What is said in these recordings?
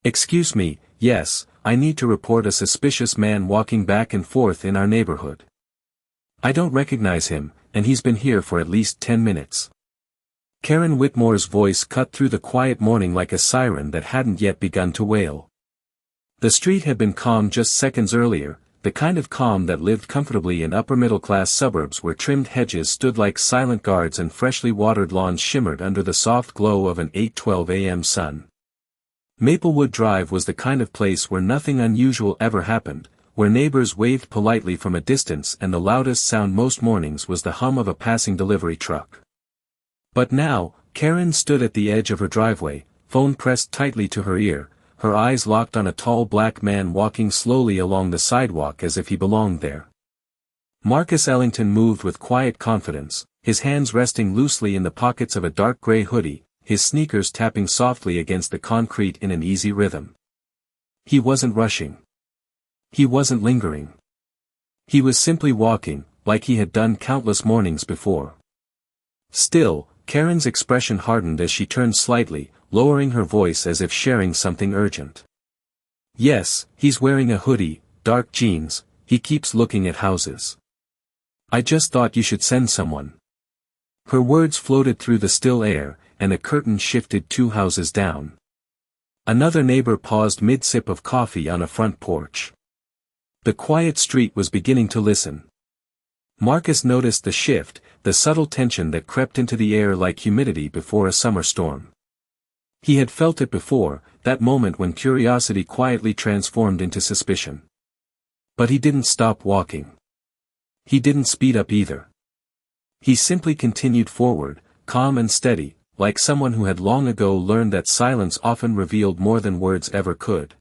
Excuse me, yes, I need to report a suspicious man walking back and forth in our neighborhood. I don't recognize him, and he's been here for at least 10 minutes. Karen Whitmore's voice cut through the quiet morning like a siren that hadn't yet begun to wail. The street had been calm just seconds earlier, the kind of calm that lived comfortably in upper-middle-class suburbs where trimmed hedges stood like silent guards and freshly watered lawns shimmered under the soft glow of an 8:12 a.m. sun. Maplewood Drive was the kind of place where nothing unusual ever happened, where neighbors waved politely from a distance and the loudest sound most mornings was the hum of a passing delivery truck. But now, Karen stood at the edge of her driveway, phone pressed tightly to her ear, her eyes locked on a tall black man walking slowly along the sidewalk as if he belonged there. Marcus Ellington moved with quiet confidence, his hands resting loosely in the pockets of a dark gray hoodie, his sneakers tapping softly against the concrete in an easy rhythm. He wasn't rushing. He wasn't lingering. He was simply walking, like he had done countless mornings before. Still, Karen's expression hardened as she turned slightly, lowering her voice as if sharing something urgent. Yes, he's wearing a hoodie, dark jeans, he keeps looking at houses. I just thought you should send someone. Her words floated through the still air, and a curtain shifted 2 houses down. Another neighbor paused mid-sip of coffee on a front porch. The quiet street was beginning to listen. Marcus noticed the shift, the subtle tension that crept into the air like humidity before a summer storm. He had felt it before, that moment when curiosity quietly transformed into suspicion. But he didn't stop walking. He didn't speed up either. He simply continued forward, calm and steady, like someone who had long ago learned that silence often revealed more than words ever could.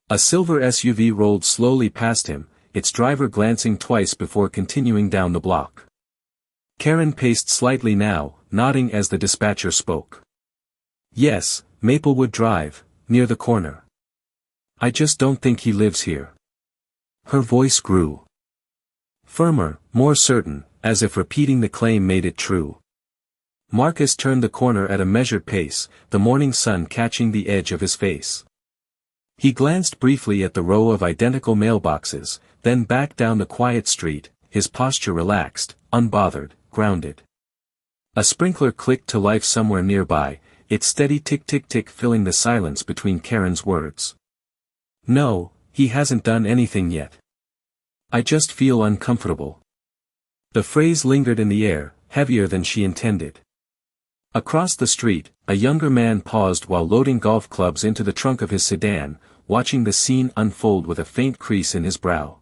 A silver SUV rolled slowly past him, its driver glancing twice before continuing down the block. Karen paced slightly now, nodding as the dispatcher spoke. Yes, Maplewood Drive, near the corner. I just don't think he lives here. Her voice grew firmer, more certain, as if repeating the claim made it true. Marcus turned the corner at a measured pace, the morning sun catching the edge of his face. He glanced briefly at the row of identical mailboxes, then back down the quiet street, his posture relaxed, unbothered, grounded. A sprinkler clicked to life somewhere nearby, its steady tick-tick-tick filling the silence between Karen's words. No, he hasn't done anything yet. I just feel uncomfortable. The phrase lingered in the air, heavier than she intended. Across the street, a younger man paused while loading golf clubs into the trunk of his sedan, watching the scene unfold with a faint crease in his brow.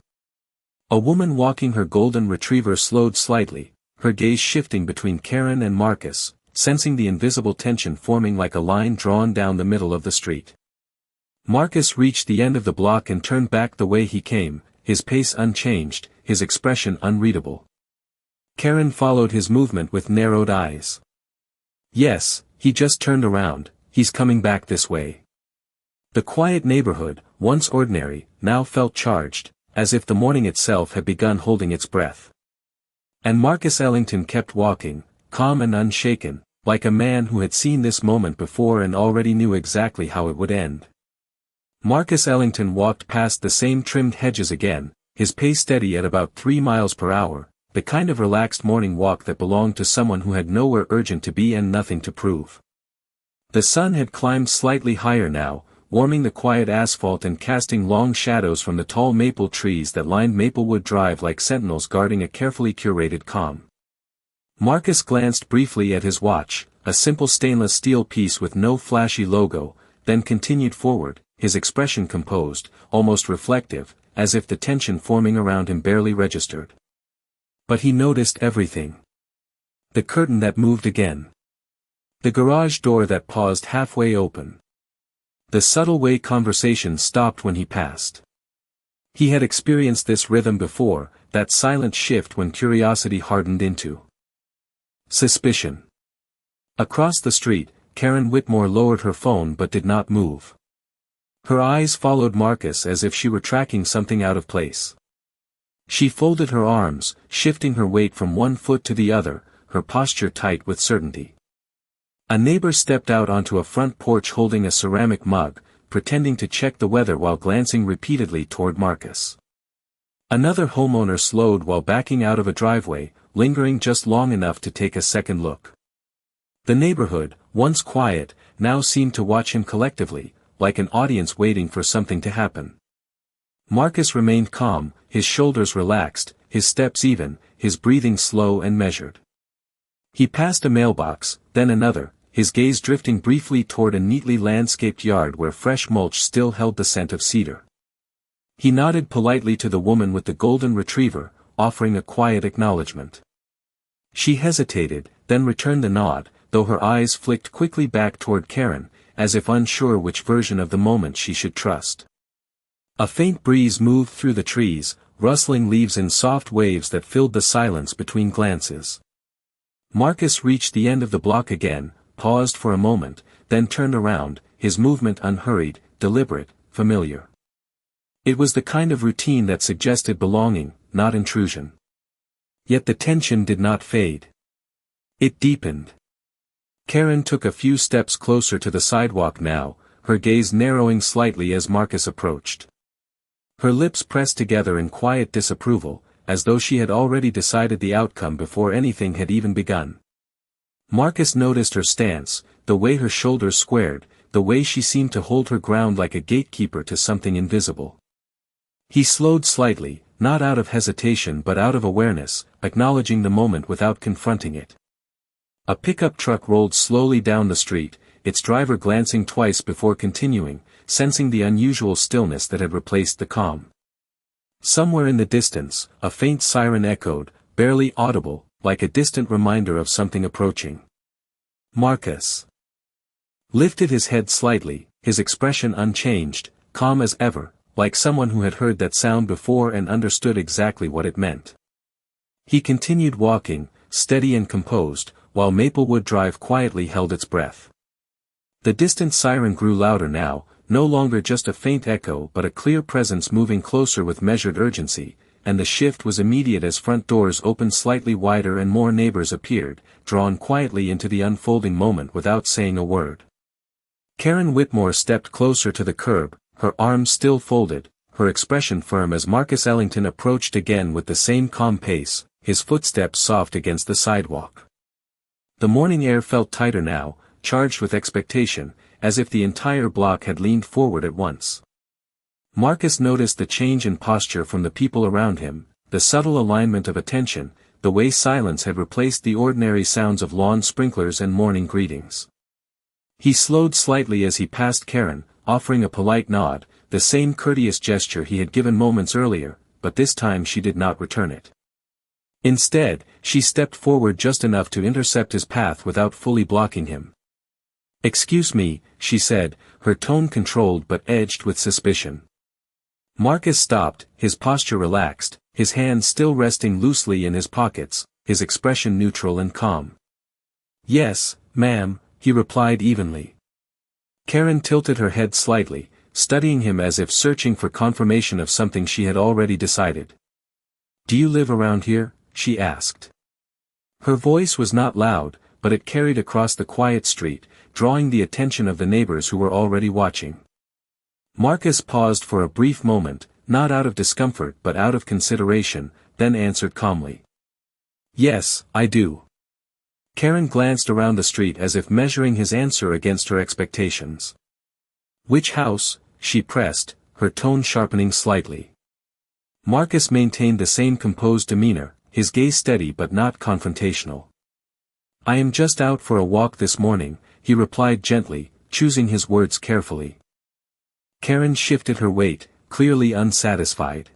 A woman walking her golden retriever slowed slightly, her gaze shifting between Karen and Marcus, sensing the invisible tension forming like a line drawn down the middle of the street. Marcus reached the end of the block and turned back the way he came, his pace unchanged, his expression unreadable. Karen followed his movement with narrowed eyes. Yes, he just turned around, he's coming back this way. The quiet neighborhood, once ordinary, now felt charged, as if the morning itself had begun holding its breath. And Marcus Ellington kept walking, calm and unshaken, like a man who had seen this moment before and already knew exactly how it would end. Marcus Ellington walked past the same trimmed hedges again, his pace steady at about 3 miles per hour, the kind of relaxed morning walk that belonged to someone who had nowhere urgent to be and nothing to prove. The sun had climbed slightly higher now, warming the quiet asphalt and casting long shadows from the tall maple trees that lined Maplewood Drive like sentinels guarding a carefully curated calm. Marcus glanced briefly at his watch, a simple stainless steel piece with no flashy logo, then continued forward, his expression composed, almost reflective, as if the tension forming around him barely registered. But he noticed everything. The curtain that moved again. The garage door that paused halfway open. The subtle way conversation stopped when he passed. He had experienced this rhythm before, that silent shift when curiosity hardened into suspicion. Across the street, Karen Whitmore lowered her phone but did not move. Her eyes followed Marcus as if she were tracking something out of place. She folded her arms, shifting her weight from one foot to the other, her posture tight with certainty. A neighbor stepped out onto a front porch holding a ceramic mug, pretending to check the weather while glancing repeatedly toward Marcus. Another homeowner slowed while backing out of a driveway, lingering just long enough to take a second look. The neighborhood, once quiet, now seemed to watch him collectively, like an audience waiting for something to happen. Marcus remained calm, his shoulders relaxed, his steps even, his breathing slow and measured. He passed a mailbox, then another, his gaze drifting briefly toward a neatly landscaped yard where fresh mulch still held the scent of cedar. He nodded politely to the woman with the golden retriever, offering a quiet acknowledgement. She hesitated, then returned the nod, though her eyes flicked quickly back toward Karen, as if unsure which version of the moment she should trust. A faint breeze moved through the trees, rustling leaves in soft waves that filled the silence between glances. Marcus reached the end of the block again, paused for a moment, then turned around, his movement unhurried, deliberate, familiar. It was the kind of routine that suggested belonging, not intrusion. Yet the tension did not fade. It deepened. Karen took a few steps closer to the sidewalk now, her gaze narrowing slightly as Marcus approached. Her lips pressed together in quiet disapproval, as though she had already decided the outcome before anything had even begun. Marcus noticed her stance, the way her shoulders squared, the way she seemed to hold her ground like a gatekeeper to something invisible. He slowed slightly, not out of hesitation but out of awareness, acknowledging the moment without confronting it. A pickup truck rolled slowly down the street, its driver glancing twice before continuing, sensing the unusual stillness that had replaced the calm. Somewhere in the distance, a faint siren echoed, barely audible, like a distant reminder of something approaching. Marcus lifted his head slightly, his expression unchanged, calm as ever, like someone who had heard that sound before and understood exactly what it meant. He continued walking, steady and composed, while Maplewood Drive quietly held its breath. The distant siren grew louder now, no longer just a faint echo but a clear presence moving closer with measured urgency, and the shift was immediate as front doors opened slightly wider and more neighbors appeared, drawn quietly into the unfolding moment without saying a word. Karen Whitmore stepped closer to the curb, her arms still folded, her expression firm as Marcus Ellington approached again with the same calm pace, his footsteps soft against the sidewalk. The morning air felt tighter now, charged with expectation, as if the entire block had leaned forward at once. Marcus noticed the change in posture from the people around him, the subtle alignment of attention, the way silence had replaced the ordinary sounds of lawn sprinklers and morning greetings. He slowed slightly as he passed Karen, offering a polite nod, the same courteous gesture he had given moments earlier, but this time she did not return it. Instead, she stepped forward just enough to intercept his path without fully blocking him. "Excuse me," she said, her tone controlled but edged with suspicion. Marcus stopped, his posture relaxed, his hands still resting loosely in his pockets, his expression neutral and calm. "Yes, ma'am," he replied evenly. Karen tilted her head slightly, studying him as if searching for confirmation of something she had already decided. "Do you live around here?" she asked. Her voice was not loud, but it carried across the quiet street, drawing the attention of the neighbors who were already watching. Marcus paused for a brief moment, not out of discomfort but out of consideration, then answered calmly. "Yes, I do." Karen glanced around the street as if measuring his answer against her expectations. "Which house?" she pressed, her tone sharpening slightly. Marcus maintained the same composed demeanor, his gaze steady but not confrontational. "I am just out for a walk this morning," he replied gently, choosing his words carefully. Karen shifted her weight, clearly unsatisfied.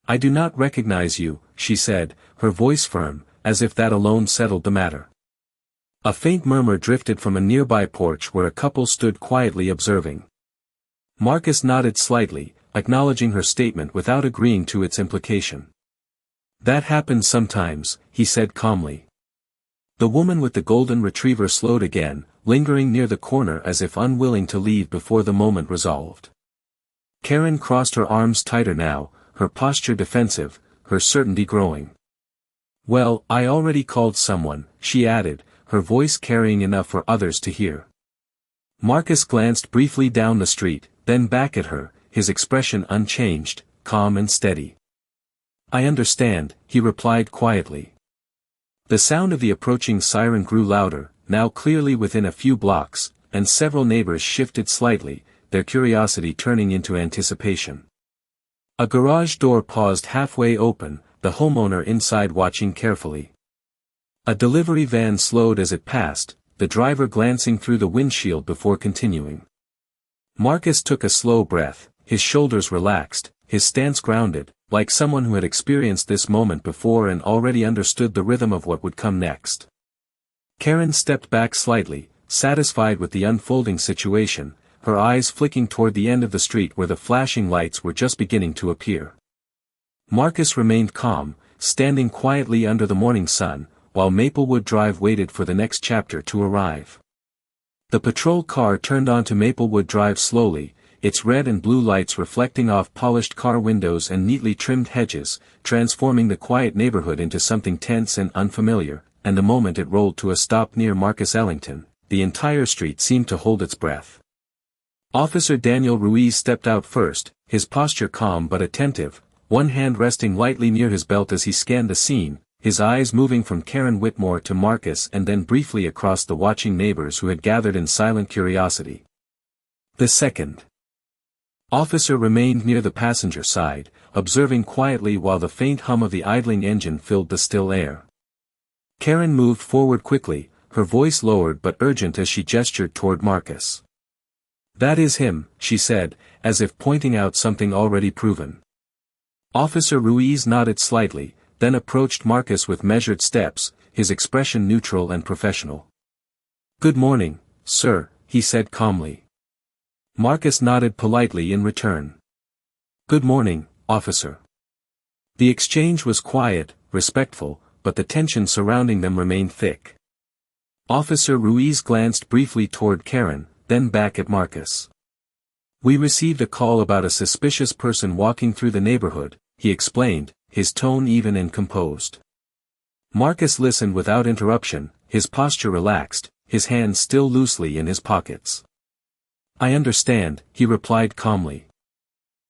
"I do not recognize you," she said, her voice firm, as if that alone settled the matter. A faint murmur drifted from a nearby porch where a couple stood quietly observing. Marcus nodded slightly, acknowledging her statement without agreeing to its implication. "That happens sometimes," he said calmly. The woman with the golden retriever slowed again, lingering near the corner as if unwilling to leave before the moment resolved. Karen crossed her arms tighter now, her posture defensive, her certainty growing. "Well, I already called someone," she added, her voice carrying enough for others to hear. Marcus glanced briefly down the street, then back at her, his expression unchanged, calm and steady. "I understand," he replied quietly. The sound of the approaching siren grew louder, now clearly within a few blocks, and several neighbors shifted slightly, their curiosity turning into anticipation. A garage door paused halfway open, the homeowner inside watching carefully. A delivery van slowed as it passed, the driver glancing through the windshield before continuing. Marcus took a slow breath, his shoulders relaxed, his stance grounded, like someone who had experienced this moment before and already understood the rhythm of what would come next. Karen stepped back slightly, satisfied with the unfolding situation, her eyes flicking toward the end of the street where the flashing lights were just beginning to appear. Marcus remained calm, standing quietly under the morning sun, while Maplewood Drive waited for the next chapter to arrive. The patrol car turned onto Maplewood Drive slowly, its red and blue lights reflecting off polished car windows and neatly trimmed hedges, transforming the quiet neighborhood into something tense and unfamiliar, and the moment it rolled to a stop near Marcus Ellington, the entire street seemed to hold its breath. Officer Daniel Ruiz stepped out first, his posture calm but attentive, one hand resting lightly near his belt as he scanned the scene, his eyes moving from Karen Whitmore to Marcus and then briefly across the watching neighbors who had gathered in silent curiosity. The second officer remained near the passenger side, observing quietly while the faint hum of the idling engine filled the still air. Karen moved forward quickly, her voice lowered but urgent as she gestured toward Marcus. "That is him," she said, as if pointing out something already proven. Officer Ruiz nodded slightly, then approached Marcus with measured steps, his expression neutral and professional. "Good morning, sir," he said calmly. Marcus nodded politely in return. "Good morning, officer." The exchange was quiet, respectful, but the tension surrounding them remained thick. Officer Ruiz glanced briefly toward Karen, then back at Marcus. "We received a call about a suspicious person walking through the neighborhood," he explained, his tone even and composed. Marcus listened without interruption, his posture relaxed, his hands still loosely in his pockets. "I understand," he replied calmly.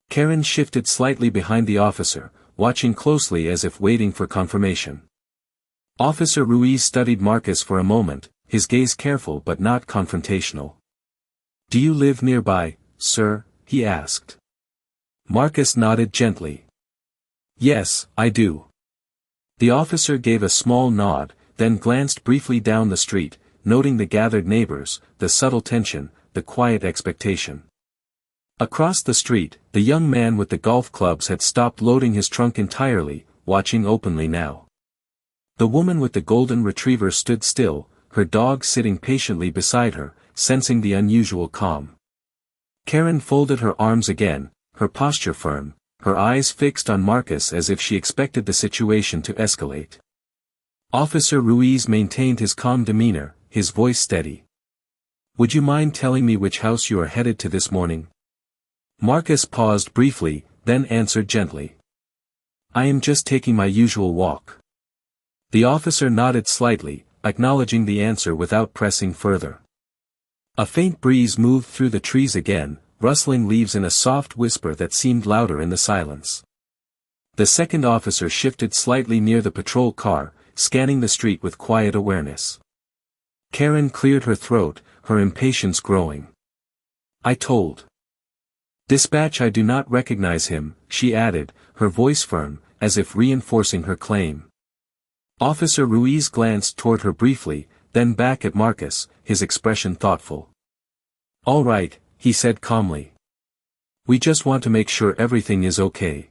Karen shifted slightly behind the officer, watching closely as if waiting for confirmation. Officer Ruiz studied Marcus for a moment, his gaze careful but not confrontational. "Do you live nearby, sir?" he asked. Marcus nodded gently. "Yes, I do." The officer gave a small nod, then glanced briefly down the street, noting the gathered neighbors, the subtle tension, the quiet expectation. Across the street, the young man with the golf clubs had stopped loading his trunk entirely, watching openly now. The woman with the golden retriever stood still, her dog sitting patiently beside her, sensing the unusual calm. Karen folded her arms again, her posture firm, her eyes fixed on Marcus as if she expected the situation to escalate. Officer Ruiz maintained his calm demeanor, his voice steady. "Would you mind telling me which house you are headed to this morning?" Marcus paused briefly, then answered gently. "I am just taking my usual walk." The officer nodded slightly, acknowledging the answer without pressing further. A faint breeze moved through the trees again, rustling leaves in a soft whisper that seemed louder in the silence. The second officer shifted slightly near the patrol car, scanning the street with quiet awareness. Karen cleared her throat, her impatience growing. "I told dispatch I do not recognize him," she added, her voice firm, as if reinforcing her claim. Officer Ruiz glanced toward her briefly, then back at Marcus, his expression thoughtful. "All right," he said calmly. "We just want to make sure everything is okay."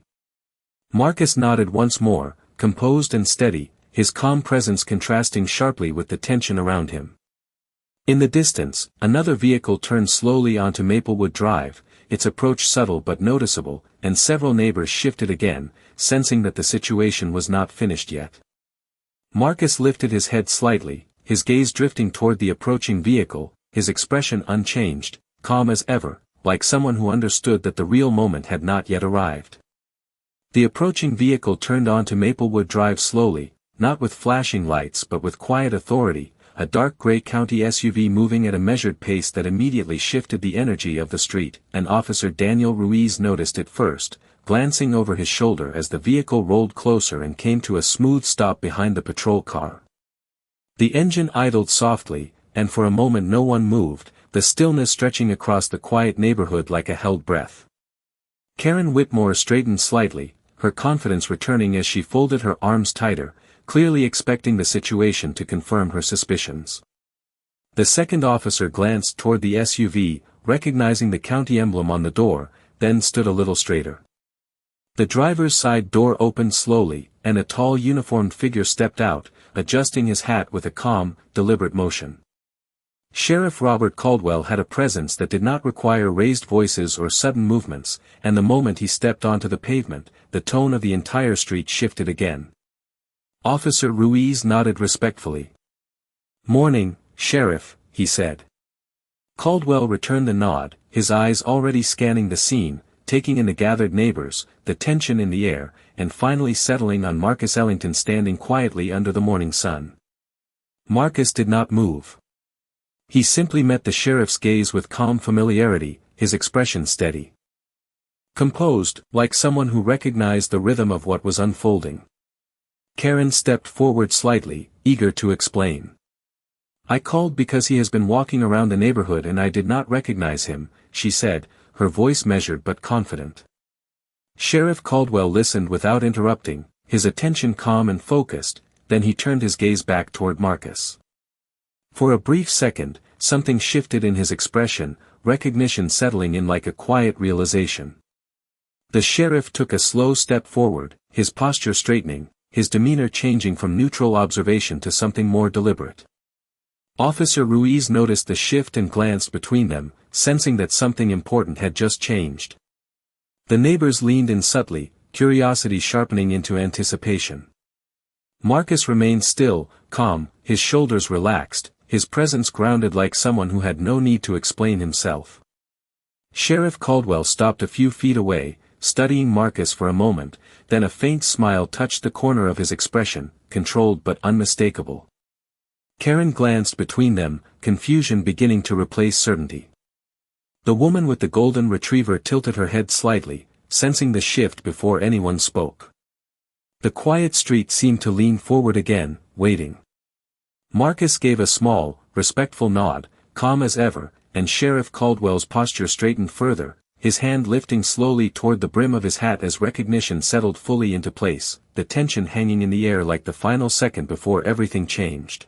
Marcus nodded once more, composed and steady, his calm presence contrasting sharply with the tension around him. In the distance, another vehicle turned slowly onto Maplewood Drive, its approach subtle but noticeable, and several neighbors shifted again, sensing that the situation was not finished yet. Marcus lifted his head slightly, his gaze drifting toward the approaching vehicle, his expression unchanged, calm as ever, like someone who understood that the real moment had not yet arrived. The approaching vehicle turned onto Maplewood Drive slowly, not with flashing lights but with quiet authority, a dark gray county SUV moving at a measured pace that immediately shifted the energy of the street, and Officer Daniel Ruiz noticed it first, glancing over his shoulder as the vehicle rolled closer and came to a smooth stop behind the patrol car. The engine idled softly, and for a moment no one moved, the stillness stretching across the quiet neighborhood like a held breath. Karen Whitmore straightened slightly, her confidence returning as she folded her arms tighter, clearly expecting the situation to confirm her suspicions. The second officer glanced toward the SUV, recognizing the county emblem on the door, then stood a little straighter. The driver's side door opened slowly, and a tall uniformed figure stepped out, adjusting his hat with a calm, deliberate motion. Sheriff Robert Caldwell had a presence that did not require raised voices or sudden movements, and the moment he stepped onto the pavement, the tone of the entire street shifted again. Officer Ruiz nodded respectfully. "Morning, Sheriff," he said. Caldwell returned the nod, his eyes already scanning the scene, taking in the gathered neighbors, the tension in the air, and finally settling on Marcus Ellington standing quietly under the morning sun. Marcus did not move. He simply met the sheriff's gaze with calm familiarity, his expression steady. Composed, like someone who recognized the rhythm of what was unfolding. Karen stepped forward slightly, eager to explain. "I called because he has been walking around the neighborhood and I did not recognize him," she said, her voice measured but confident. Sheriff Caldwell listened without interrupting, his attention calm and focused, then he turned his gaze back toward Marcus. For a brief second, something shifted in his expression, recognition settling in like a quiet realization. The sheriff took a slow step forward, his posture straightening, his demeanor changing from neutral observation to something more deliberate. Officer Ruiz noticed the shift and glanced between them, sensing that something important had just changed. The neighbors leaned in subtly, curiosity sharpening into anticipation. Marcus remained still, calm, his shoulders relaxed, his presence grounded like someone who had no need to explain himself. Sheriff Caldwell stopped a few feet away, studying Marcus for a moment, then a faint smile touched the corner of his expression, controlled but unmistakable. Karen glanced between them, confusion beginning to replace certainty. The woman with the golden retriever tilted her head slightly, sensing the shift before anyone spoke. The quiet street seemed to lean forward again, waiting. Marcus gave a small, respectful nod, calm as ever, and Sheriff Caldwell's posture straightened further, his hand lifting slowly toward the brim of his hat as recognition settled fully into place, the tension hanging in the air like the final second before everything changed.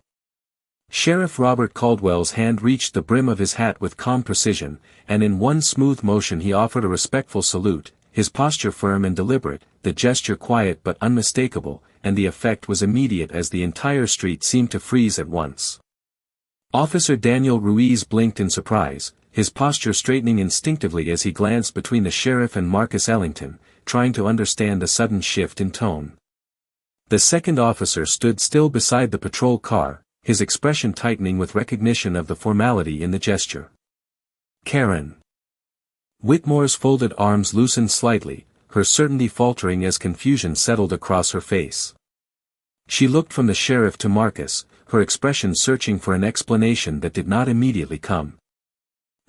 Sheriff Robert Caldwell's hand reached the brim of his hat with calm precision, and in one smooth motion he offered a respectful salute, his posture firm and deliberate, the gesture quiet but unmistakable, and the effect was immediate as the entire street seemed to freeze at once. Officer Daniel Ruiz blinked in surprise, his posture straightening instinctively as he glanced between the sheriff and Marcus Ellington, trying to understand the sudden shift in tone. The second officer stood still beside the patrol car, his expression tightening with recognition of the formality in the gesture. "Karen." Whitmore's folded arms loosened slightly, her certainty faltering as confusion settled across her face. She looked from the sheriff to Marcus, her expression searching for an explanation that did not immediately come.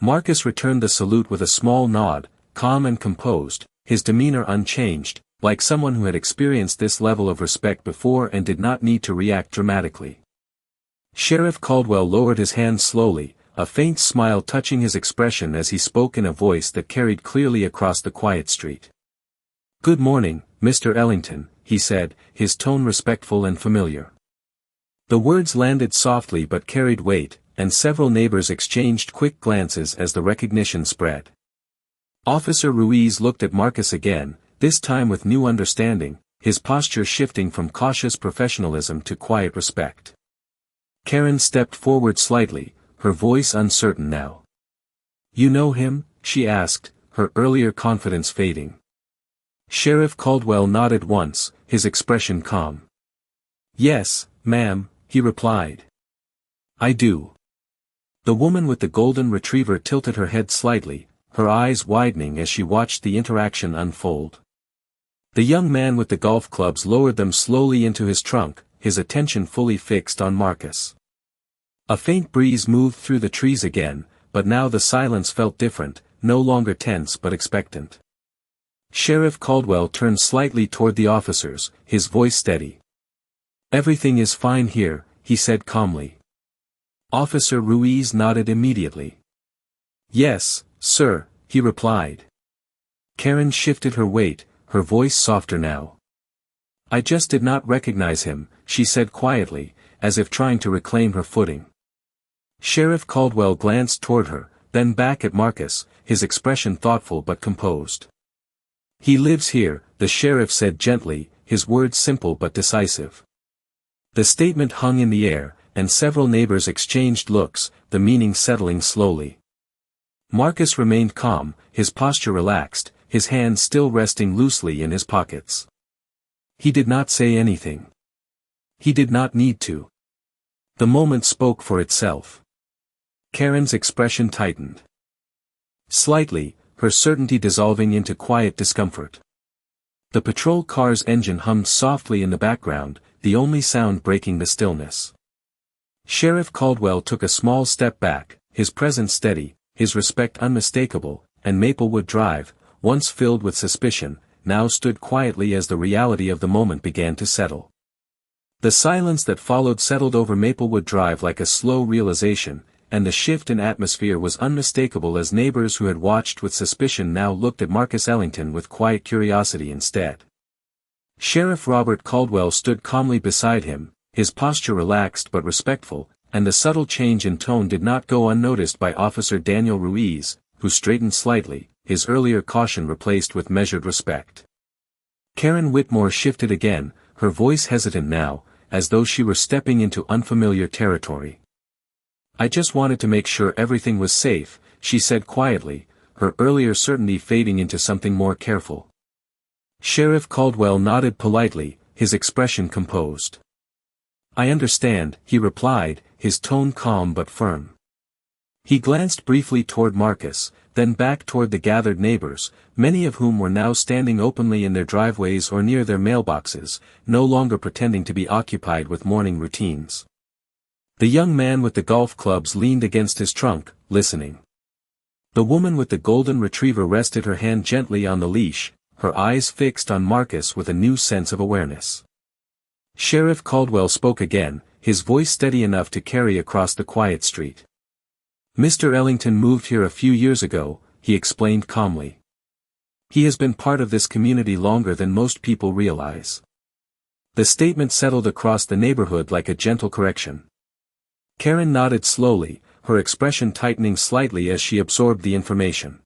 Marcus returned the salute with a small nod, calm and composed, his demeanor unchanged, like someone who had experienced this level of respect before and did not need to react dramatically. Sheriff Caldwell lowered his hand slowly, a faint smile touching his expression as he spoke in a voice that carried clearly across the quiet street. "Good morning, Mr. Ellington," he said, his tone respectful and familiar. The words landed softly but carried weight, and several neighbors exchanged quick glances as the recognition spread. Officer Ruiz looked at Marcus again, this time with new understanding, his posture shifting from cautious professionalism to quiet respect. Karen stepped forward slightly, her voice uncertain now. "You know him?" she asked, her earlier confidence fading. Sheriff Caldwell nodded once, his expression calm. "Yes, ma'am," he replied. "I do." The woman with the golden retriever tilted her head slightly, her eyes widening as she watched the interaction unfold. The young man with the golf clubs lowered them slowly into his trunk, his attention fully fixed on Marcus. A faint breeze moved through the trees again, but now the silence felt different, no longer tense but expectant. Sheriff Caldwell turned slightly toward the officers, his voice steady. "Everything is fine here," he said calmly. Officer Ruiz nodded immediately. "Yes, sir," he replied. Karen shifted her weight, her voice softer now. "I just did not recognize him," she said quietly, as if trying to reclaim her footing. Sheriff Caldwell glanced toward her, then back at Marcus, his expression thoughtful but composed. "He lives here," the sheriff said gently, his words simple but decisive. The statement hung in the air, and several neighbors exchanged looks, the meaning settling slowly. Marcus remained calm, his posture relaxed, his hands still resting loosely in his pockets. He did not say anything. He did not need to. The moment spoke for itself. Karen's expression tightened. Slightly, her certainty dissolving into quiet discomfort. The patrol car's engine hummed softly in the background, the only sound breaking the stillness. Sheriff Caldwell took a small step back, his presence steady, his respect unmistakable, and Maplewood Drive, once filled with suspicion, now stood quietly as the reality of the moment began to settle. The silence that followed settled over Maplewood Drive like a slow realization, and the shift in atmosphere was unmistakable as neighbors who had watched with suspicion now looked at Marcus Ellington with quiet curiosity instead. Sheriff Robert Caldwell stood calmly beside him, his posture relaxed but respectful, and the subtle change in tone did not go unnoticed by Officer Daniel Ruiz, who straightened slightly, his earlier caution replaced with measured respect. Karen Whitmore shifted again, her voice hesitant now, as though she were stepping into unfamiliar territory. "I just wanted to make sure everything was safe," she said quietly, her earlier certainty fading into something more careful. Sheriff Caldwell nodded politely, his expression composed. "I understand," he replied, his tone calm but firm. He glanced briefly toward Marcus, then back toward the gathered neighbors, many of whom were now standing openly in their driveways or near their mailboxes, no longer pretending to be occupied with morning routines. The young man with the golf clubs leaned against his trunk, listening. The woman with the golden retriever rested her hand gently on the leash, her eyes fixed on Marcus with a new sense of awareness. Sheriff Caldwell spoke again, his voice steady enough to carry across the quiet street. "Mr. Ellington moved here a few years ago," he explained calmly. "He has been part of this community longer than most people realize." The statement settled across the neighborhood like a gentle correction. Karen nodded slowly, her expression tightening slightly as she absorbed the information.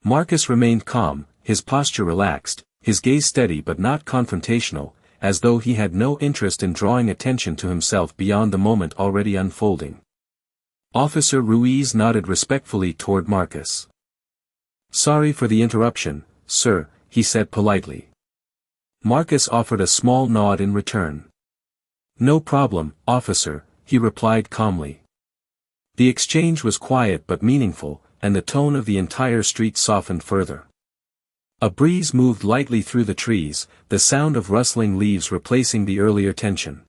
Marcus remained calm, his posture relaxed, his gaze steady but not confrontational, as though he had no interest in drawing attention to himself beyond the moment already unfolding. Officer Ruiz nodded respectfully toward Marcus. "Sorry for the interruption, sir," he said politely. Marcus offered a small nod in return. "No problem, officer," he replied calmly. The exchange was quiet but meaningful, and the tone of the entire street softened further. A breeze moved lightly through the trees, the sound of rustling leaves replacing the earlier tension.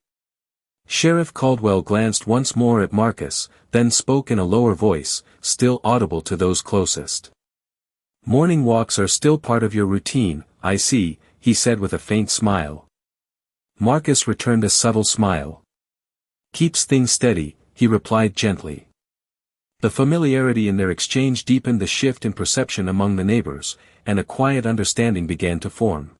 Sheriff Caldwell glanced once more at Marcus, then spoke in a lower voice, still audible to those closest. "Morning walks are still part of your routine, I see," he said with a faint smile. Marcus returned a subtle smile. "Keeps things steady," he replied gently. The familiarity in their exchange deepened the shift in perception among the neighbors, and a quiet understanding began to form.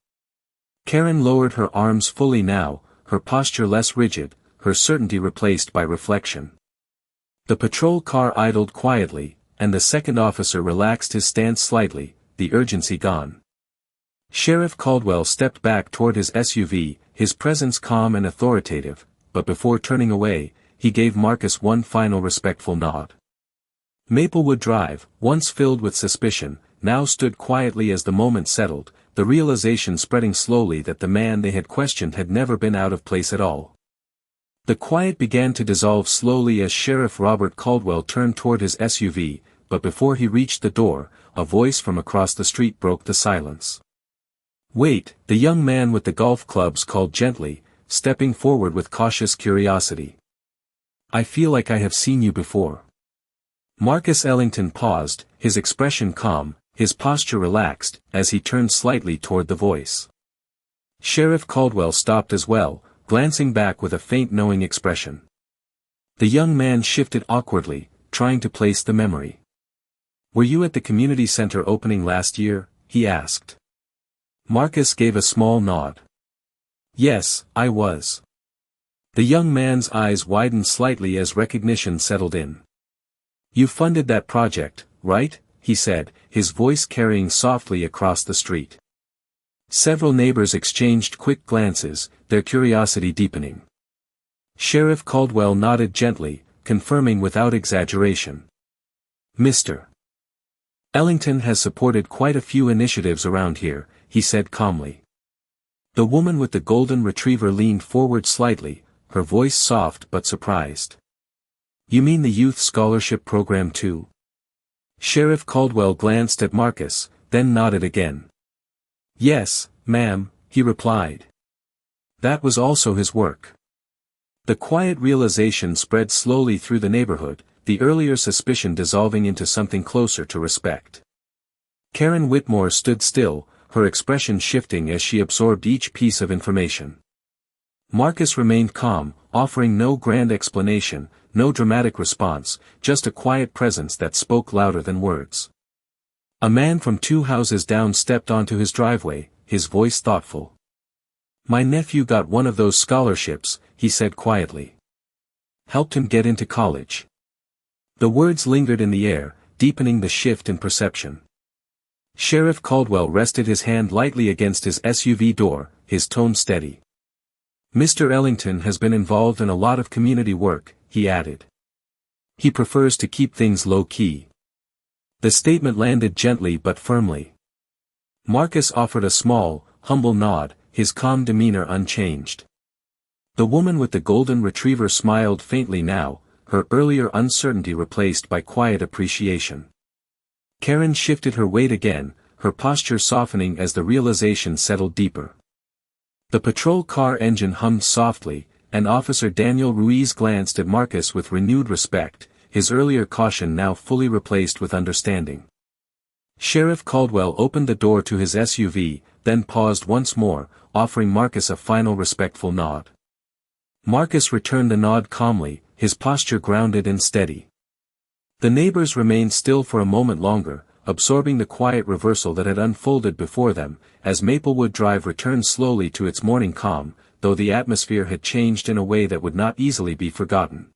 Karen lowered her arms fully now, her posture less rigid, her certainty replaced by reflection. The patrol car idled quietly, and the second officer relaxed his stance slightly, the urgency gone. Sheriff Caldwell stepped back toward his SUV, his presence calm and authoritative, but before turning away, he gave Marcus one final respectful nod. Maplewood Drive, once filled with suspicion, now stood quietly as the moment settled, the realization spreading slowly that the man they had questioned had never been out of place at all. The quiet began to dissolve slowly as Sheriff Robert Caldwell turned toward his SUV, but before he reached the door, a voice from across the street broke the silence. "Wait," the young man with the golf clubs called gently, stepping forward with cautious curiosity. I feel like I have seen you before. Marcus Ellington paused, his expression calm, his posture relaxed, as he turned slightly toward the voice. Sheriff Caldwell stopped as well, glancing back with a faint knowing expression. The young man shifted awkwardly, trying to place the memory. Were you at the community center opening last year? He asked. Marcus gave a small nod. Yes, I was. The young man's eyes widened slightly as recognition settled in. You funded that project, right? He said, his voice carrying softly across the street. Several neighbors exchanged quick glances, their curiosity deepening. Sheriff Caldwell nodded gently, confirming without exaggeration. Mr. Ellington has supported quite a few initiatives around here, he said calmly. The woman with the golden retriever leaned forward slightly, her voice soft but surprised. You mean the youth scholarship program too? Sheriff Caldwell glanced at Marcus, then nodded again. Yes, ma'am, he replied. That was also his work. The quiet realization spread slowly through the neighborhood, the earlier suspicion dissolving into something closer to respect. Karen Whitmore stood still, her expression shifting as she absorbed each piece of information. Marcus remained calm, offering no grand explanation, no dramatic response, just a quiet presence that spoke louder than words. A man from 2 houses down stepped onto his driveway, his voice thoughtful. My nephew got one of those scholarships, he said quietly. Helped him get into college. The words lingered in the air, deepening the shift in perception. Sheriff Caldwell rested his hand lightly against his SUV door, his tone steady. Mr. Ellington has been involved in a lot of community work, he added. He prefers to keep things low-key. The statement landed gently but firmly. Marcus offered a small, humble nod, his calm demeanor unchanged. The woman with the golden retriever smiled faintly now, her earlier uncertainty replaced by quiet appreciation. Karen shifted her weight again, her posture softening as the realization settled deeper. The patrol car engine hummed softly, and Officer Daniel Ruiz glanced at Marcus with renewed respect, his earlier caution now fully replaced with understanding. Sheriff Caldwell opened the door to his SUV, then paused once more, offering Marcus a final respectful nod. Marcus returned the nod calmly, his posture grounded and steady. The neighbors remained still for a moment longer, absorbing the quiet reversal that had unfolded before them, as Maplewood Drive returned slowly to its morning calm, though the atmosphere had changed in a way that would not easily be forgotten.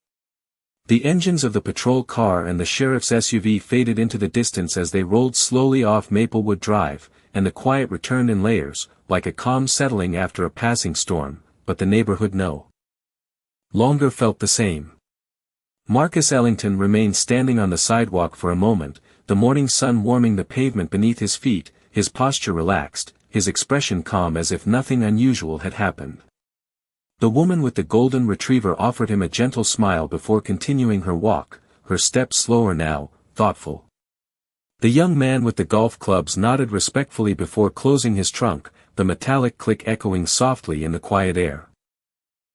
The engines of the patrol car and the sheriff's SUV faded into the distance as they rolled slowly off Maplewood Drive, and the quiet returned in layers, like a calm settling after a passing storm, but the neighborhood no longer felt the same. Marcus Ellington remained standing on the sidewalk for a moment, the morning sun warming the pavement beneath his feet, his posture relaxed, his expression calm as if nothing unusual had happened. The woman with the golden retriever offered him a gentle smile before continuing her walk, her steps slower now, thoughtful. The young man with the golf clubs nodded respectfully before closing his trunk, the metallic click echoing softly in the quiet air.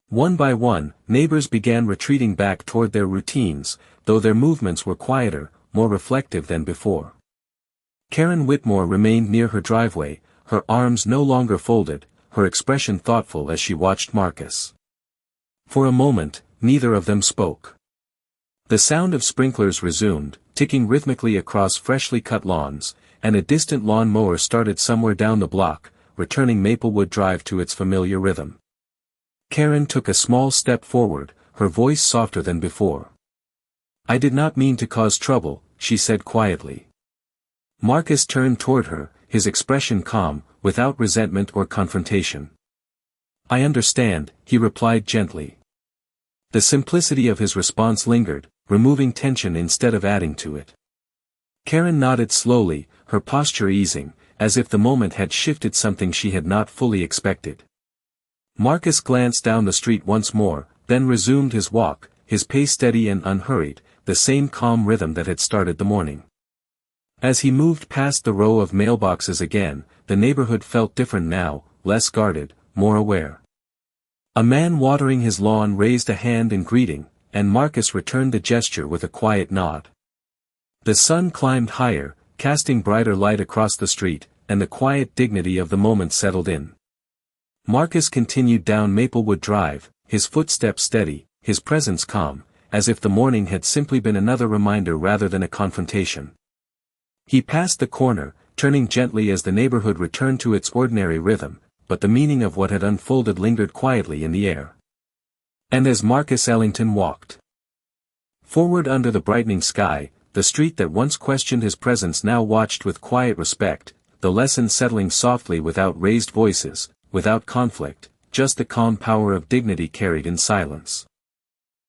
One by one, neighbors began retreating back toward their routines, though their movements were quieter, more reflective than before. Karen Whitmore remained near her driveway, her arms no longer folded, her expression thoughtful as she watched Marcus. For a moment, neither of them spoke. The sound of sprinklers resumed, ticking rhythmically across freshly cut lawns, and a distant lawn mower started somewhere down the block, returning Maplewood Drive to its familiar rhythm. Karen took a small step forward, her voice softer than before. I did not mean to cause trouble, she said quietly. Marcus turned toward her, his expression calm, without resentment or confrontation. I understand, he replied gently. The simplicity of his response lingered, removing tension instead of adding to it. Karen nodded slowly, her posture easing, as if the moment had shifted something she had not fully expected. Marcus glanced down the street once more, then resumed his walk, his pace steady and unhurried, the same calm rhythm that had started the morning. As he moved past the row of mailboxes again, the neighborhood felt different now, less guarded, more aware. A man watering his lawn raised a hand in greeting, and Marcus returned the gesture with a quiet nod. The sun climbed higher, casting brighter light across the street, and the quiet dignity of the moment settled in. Marcus continued down Maplewood Drive, his footsteps steady, his presence calm, as if the morning had simply been another reminder rather than a confrontation. He passed the corner, turning gently as the neighborhood returned to its ordinary rhythm, but the meaning of what had unfolded lingered quietly in the air. And as Marcus Ellington walked forward under the brightening sky, the street that once questioned his presence now watched with quiet respect, the lesson settling softly without raised voices, without conflict, just the calm power of dignity carried in silence.